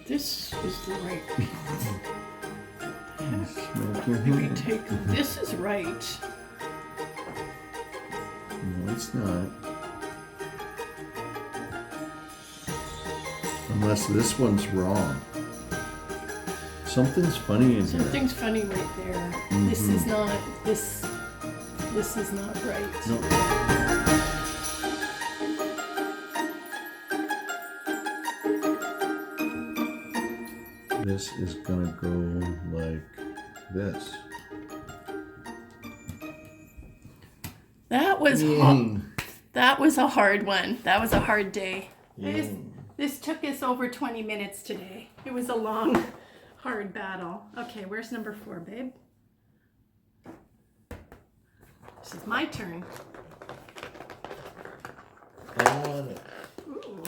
This is the right one. Maybe take this is right. No, it's not. Unless this one's wrong. Something's funny in here. Something's funny right there. This is not this is not right. No. This is gonna go like this. That was that was a hard one. That was a hard day. This took us over 20 minutes today. It was a long, hard battle. Okay, where's number 4, babe? This is my turn. I want it. Ooh.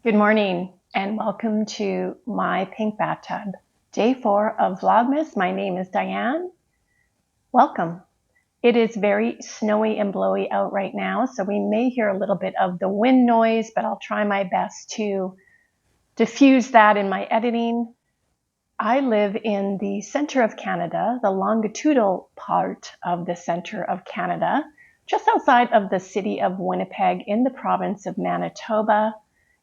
Good morning and welcome to My Pink Bathtub, day 4 of Vlogmas. My name is Diane. Welcome. It is very snowy and blowy out right now, so we may hear a little bit of the wind noise, but I'll try my best to diffuse that in my editing. I live in the center of Canada, the longitudinal part of the center of Canada, just outside of the city of Winnipeg in the province of Manitoba.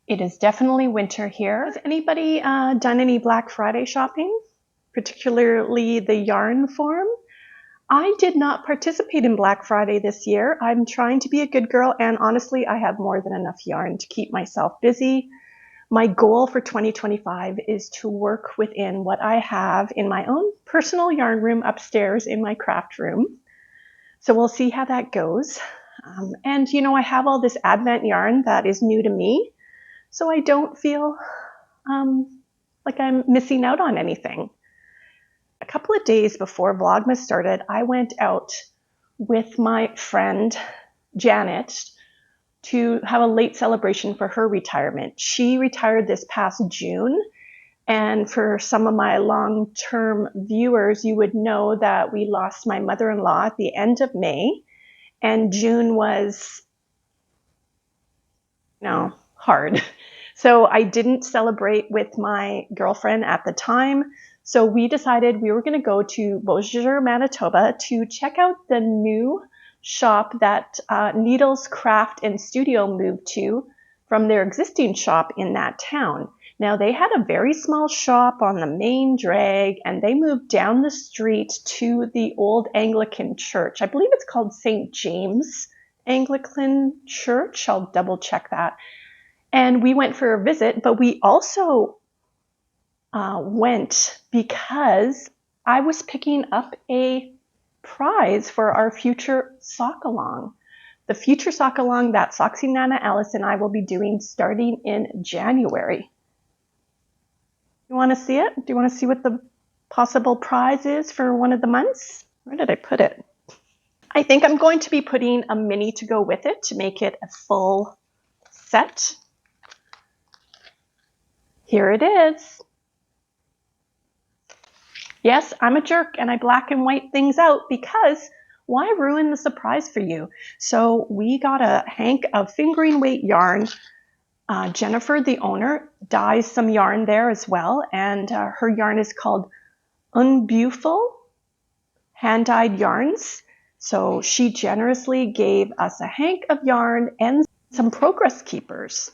It is definitely winter here. Has anybody done any Black Friday shopping, particularly the yarn form? I did not participate in Black Friday this year. I'm trying to be a good girl, and honestly, I have more than enough yarn to keep myself busy. My goal for 2025 is to work within what I have in my own personal yarn room upstairs in my craft room. So we'll see how that goes. And you know, I have all this Advent yarn that is new to me. So I don't feel like I'm missing out on anything. A couple of days before Vlogmas started, I went out with my friend Janet to have a late celebration for her retirement. She retired this past June, and for some of my long-term viewers, you would know that we lost my mother-in-law at the end of May, and June was, hard. So I didn't celebrate with my girlfriend at the time. So we decided we were going to go to Beausejour, Manitoba to check out the new shop that Needles Craft and Studio moved to from their existing shop in that town. Now they had a very small shop on the main drag, and they moved down the street to the old Anglican church. I believe it's called St. James Anglican Church. I'll double check that. And we went for a visit, but we also went because I was picking up a prize for our future sock along. The future sock along that Soxy Nana Alice and I will be doing starting in January. You want to see it? Do you want to see what the possible prize is for one of the months? Where did I put it? I think I'm going to be putting a mini to go with it to make it a full set. Here it is. Yes, I'm a jerk and I black and white things out because why ruin the surprise for you? So we got a hank of fingering weight yarn. Jennifer, the owner, dyes some yarn there as well, and her yarn is called Unbeautiful hand-dyed yarns. So she generously gave us a hank of yarn and some progress keepers.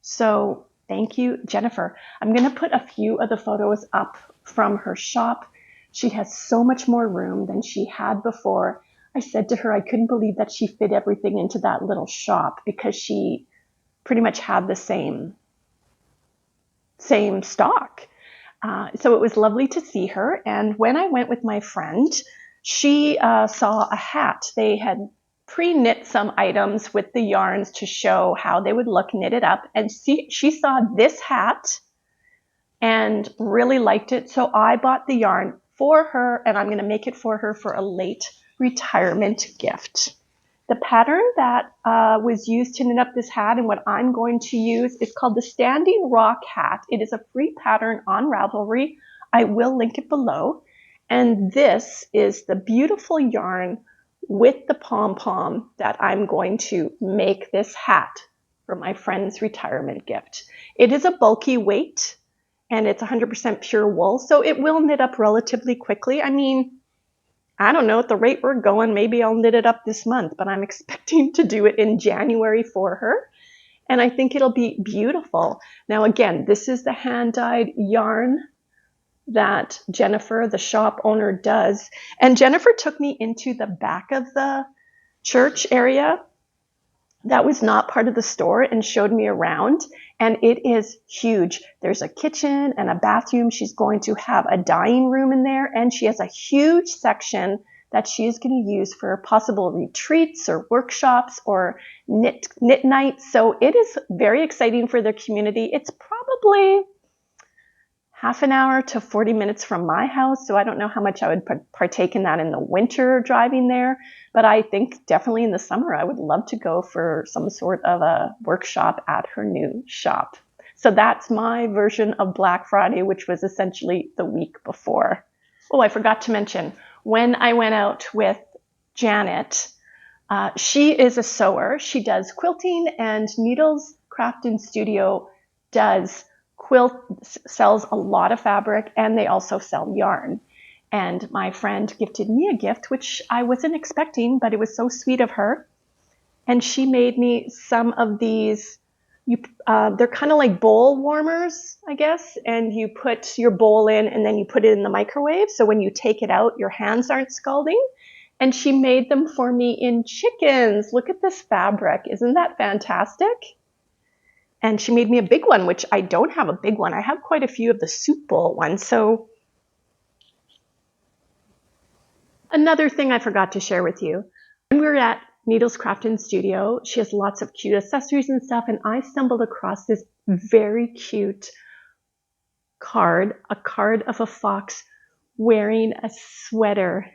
So thank you, Jennifer. I'm going to put a few of the photos up from her shop. She has so much more room than she had before. I said to her I couldn't believe that she fit everything into that little shop because she pretty much had the same stock. So it was lovely to see her. And when I went with my friend, she saw a hat. They had pre-knit some items with the yarns to show how they would look knitted up. And she saw this hat and really liked it. So I bought the yarn for her, and I'm going to make it for her for a late retirement gift. The pattern that was used to knit up this hat and what I'm going to use is called the Standing Rock Hat. It is a free pattern on Ravelry. I will link it below. And this is the beautiful yarn with the pom-pom that I'm going to make this hat for my friend's retirement gift. It is a bulky weight and it's 100% pure wool, so it will knit up relatively quickly. I mean, I don't know, at the rate we're going, maybe I'll knit it up this month, but I'm expecting to do it in January for her. And I think it'll be beautiful. Now, again, this is the hand-dyed yarn that Jennifer, the shop owner, does. And Jennifer took me into the back of the church area that was not part of the store and showed me around. And it is huge. There's a kitchen and a bathroom. She's going to have a dyeing room in there. And she has a huge section that she is going to use for possible retreats or workshops or knit nights. So it is very exciting for their community. It's probably half an hour to 40 minutes from my house. So I don't know how much I would partake in that in the winter driving there. But I think definitely in the summer, I would love to go for some sort of a workshop at her new shop. So that's my version of Black Friday, which was essentially the week before. Oh, I forgot to mention, when I went out with Janet, she is a sewer. She does quilting, and Needles Craft and Studio sells a lot of fabric, and they also sell yarn. And my friend gifted me a gift, which I wasn't expecting, but it was so sweet of her. And she made me some of these, they're kind of like bowl warmers, I guess. And you put your bowl in and then you put it in the microwave. So when you take it out, your hands aren't scalding. And she made them for me in chickens. Look at this fabric. Isn't that fantastic? And she made me a big one, which I don't have a big one. I have quite a few of the soup bowl ones. So another thing I forgot to share with you. When we were at Needles Craft and Studio, she has lots of cute accessories and stuff. And I stumbled across this very cute card, a card of a fox wearing a sweater.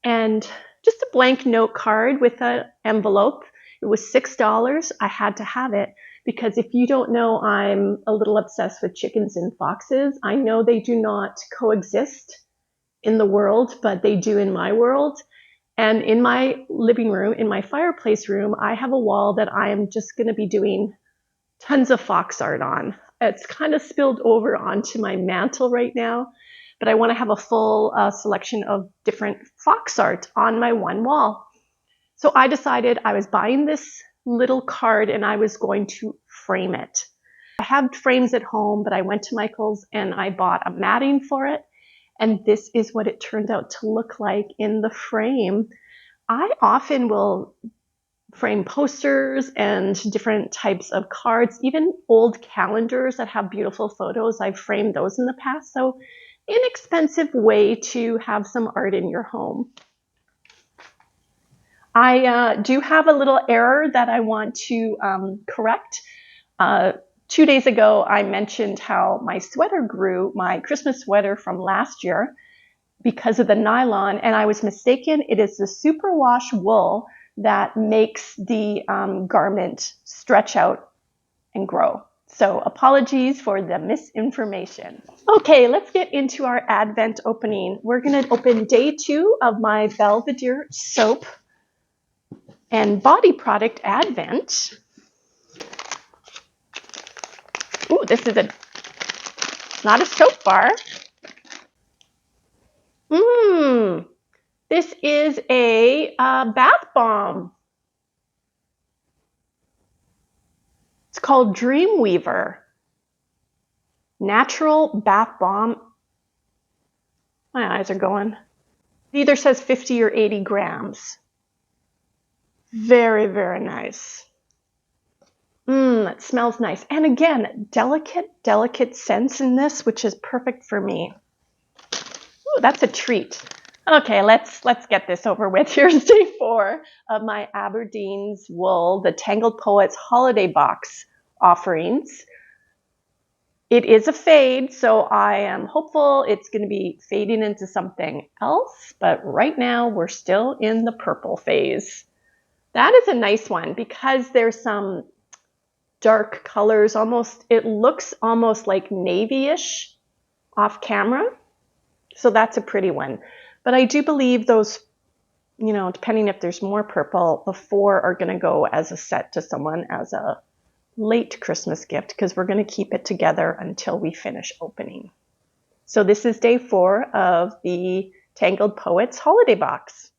And just a blank note card with an envelope. It was $6. I had to have it. Because if you don't know, I'm a little obsessed with chickens and foxes. I know they do not coexist in the world, but they do in my world. And in my living room, in my fireplace room, I have a wall that I am just going to be doing tons of fox art on. It's kind of spilled over onto my mantle right now, but I want to have a full selection of different fox art on my one wall. So I decided I was buying this little card and I was going to frame it. I have frames at home, but I went to Michael's and I bought a matting for it. And this is what it turned out to look like in the frame. I often will frame posters and different types of cards, even old calendars that have beautiful photos. I've framed those in the past. So inexpensive way to have some art in your home. I do have a little error that I want to correct. 2 days ago, I mentioned how my sweater grew, my Christmas sweater from last year, because of the nylon, and I was mistaken. It is the superwash wool that makes the garment stretch out and grow. So apologies for the misinformation. Okay, let's get into our Advent opening. We're going to open day 2 of my Belvidere soap and body product Advent. Ooh, this is not a soap bar. This is a bath bomb. It's called Dreamweaver. Natural bath bomb. My eyes are going. It either says 50 or 80 grams. Very, very nice. It smells nice. And again, delicate scents in this, which is perfect for me. Ooh, that's a treat. Okay, let's get this over with. Here's day 4 of my Aberdeen's wool, the Tangled Poets holiday box offerings. It is a fade, so I am hopeful it's going to be fading into something else, but right now we're still in the purple phase. That is a nice one because there's some dark colors, almost, it looks almost like navy-ish off camera. So that's a pretty one. But I do believe those, you know, depending if there's more purple, the 4 are going to go as a set to someone as a late Christmas gift because we're going to keep it together until we finish opening. So this is day 4 of the Tangled Poets holiday box.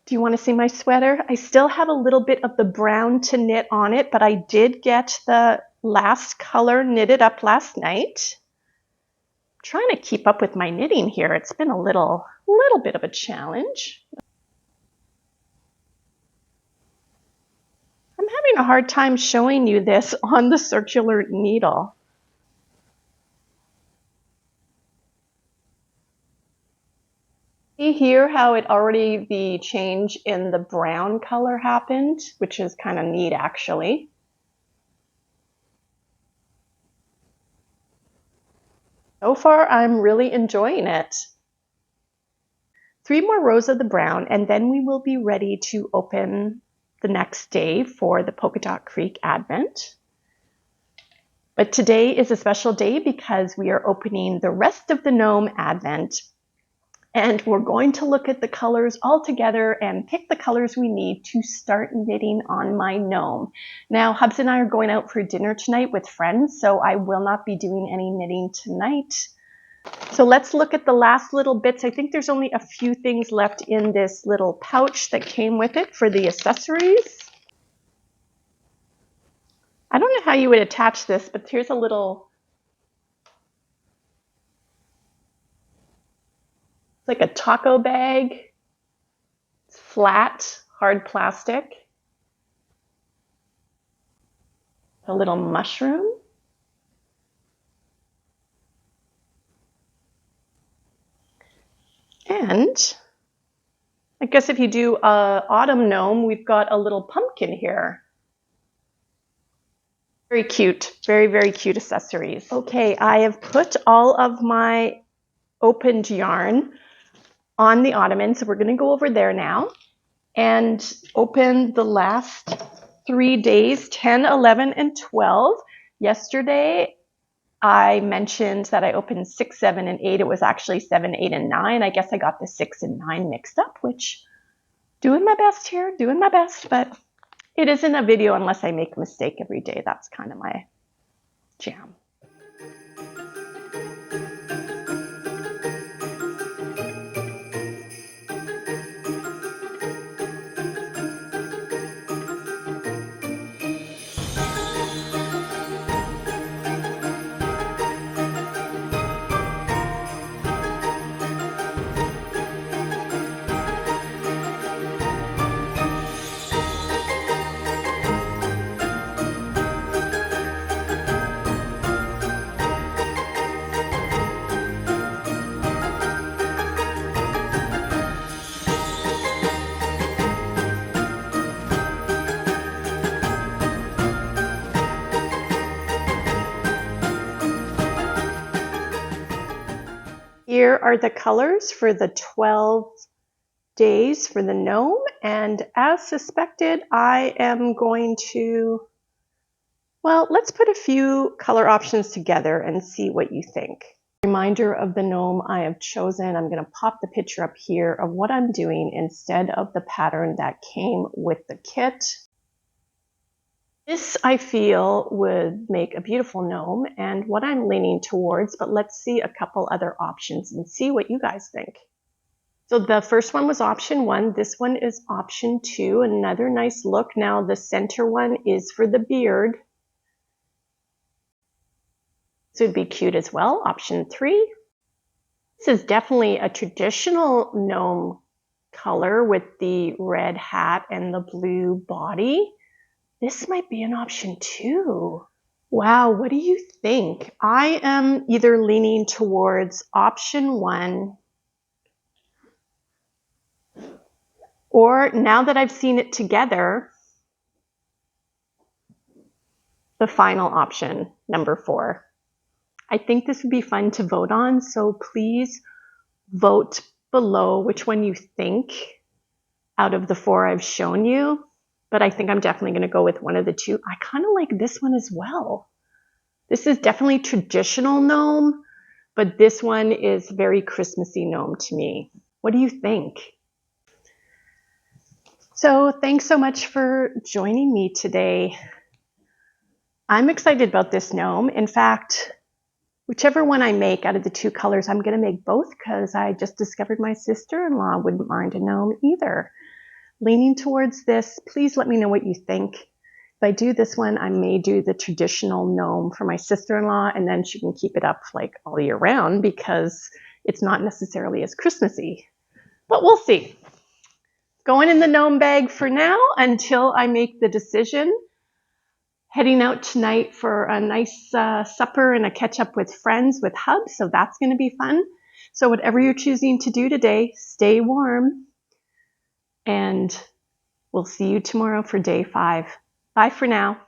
Do you want to see my sweater? I still have a little bit of the brown to knit on it, but I did get the last color knitted up last night. I'm trying to keep up with my knitting here. It's been a little bit of a challenge. I'm having a hard time showing you this on the circular needle. See here how it already, the change in the brown color happened, which is kind of neat actually. So far, I'm really enjoying it. 3 more rows of the brown, and then we will be ready to open the next day for the Polkadot Creek Advent. But today is a special day because we are opening the rest of the Gnome Advent. And we're going to look at the colors all together and pick the colors we need to start knitting on my gnome. Now, Hubs and I are going out for dinner tonight with friends, so I will not be doing any knitting tonight. So let's look at the last little bits. I think there's only a few things left in this little pouch that came with it for the accessories. I don't know how you would attach this, but here's a little, it's like a taco bag. It's flat, hard plastic. A little mushroom. And I guess if you do autumn gnome, we've got a little pumpkin here. Very cute, very, very cute accessories. Okay, I have put all of my opened yarn on the ottoman, so we're going to go over there now and open the last 3 days, 10, 11, and 12. Yesterday, I mentioned that I opened 6, 7, and 8. It was actually 7, 8, and 9. I guess I got the 6 and 9 mixed up, which doing my best here, doing my best, but it isn't a video unless I make a mistake every day. That's kind of my jam. Here are the colors for the 12 days for the gnome, and as suspected, I am going to, well, let's put a few color options together and see what you think. Reminder of the gnome I have chosen. I'm going to pop the picture up here of what I'm doing instead of the pattern that came with the kit. This, I feel, would make a beautiful gnome and what I'm leaning towards, but let's see a couple other options and see what you guys think. So the first one was option 1. This one is option 2. Another nice look. Now the center one is for the beard. This would be cute as well. Option 3. This is definitely a traditional gnome color with the red hat and the blue body. This might be an option 2. Wow, what do you think? I am either leaning towards option 1, or now that I've seen it together, the final option, number 4. I think this would be fun to vote on, so please vote below which one you think out of the 4 I've shown you. But I think I'm definitely going to go with one of the 2. I kind of like this one as well. This is definitely traditional gnome, but this one is very Christmassy gnome to me. What do you think? So thanks so much for joining me today. I'm excited about this gnome. In fact, whichever one I make out of the 2 colors, I'm going to make both because I just discovered my sister-in-law wouldn't mind a gnome either. Leaning towards this, please let me know what you think. If I do this one, I may do the traditional gnome for my sister-in-law, and then she can keep it up like all year round because it's not necessarily as Christmassy. But we'll see. Going in the gnome bag for now until I make the decision. Heading out tonight for a nice supper and a catch up with friends with Hub, so that's going to be fun. So whatever you're choosing to do today, stay warm, and we'll see you tomorrow for day 5. Bye for now.